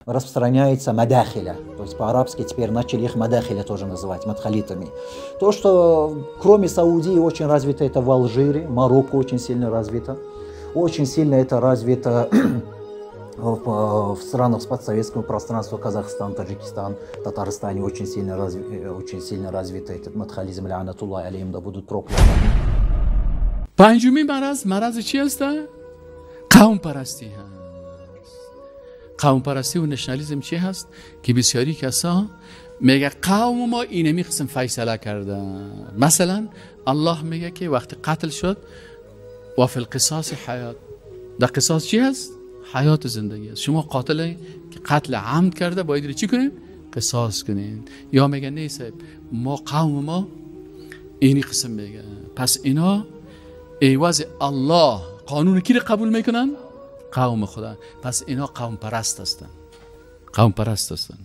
распространяется мадахиля. То есть по-арабски теперь начали их мадахиля тоже называть, мадхалитами. То, что кроме Саудии очень развито это в Алжире, Марокко очень сильно развито. Очень сильно это развито в странах постсоветского пространства, Казахстан, Таджикистан, Татарстане очень сильно развит этот мадхализм, лянатуллахи алейхим, да будут прокляты. پنجمین مرض چی هست؟ قوم پرستی هست. قوم پرستی و نشنالیزم چی هست؟ که بسیاری کسا میگه قوم ما اینمی قسم فیصله کردن. مثلا الله میگه که وقتی قتل شد و فی القصاص حیات. در قصاص چی هست؟ حیات زندگی است. شما قاتل که قتل عمد کرده باید چی کنیم؟ قصاص کنین. یا میگه نه صاحب ما قوم ما اینی قسم میگه. پس اینا ایواز الله قانون کی رو قبول میکنن؟ قوم خدا. پس اینا قوم پرست هستن. قوم پرست هستن.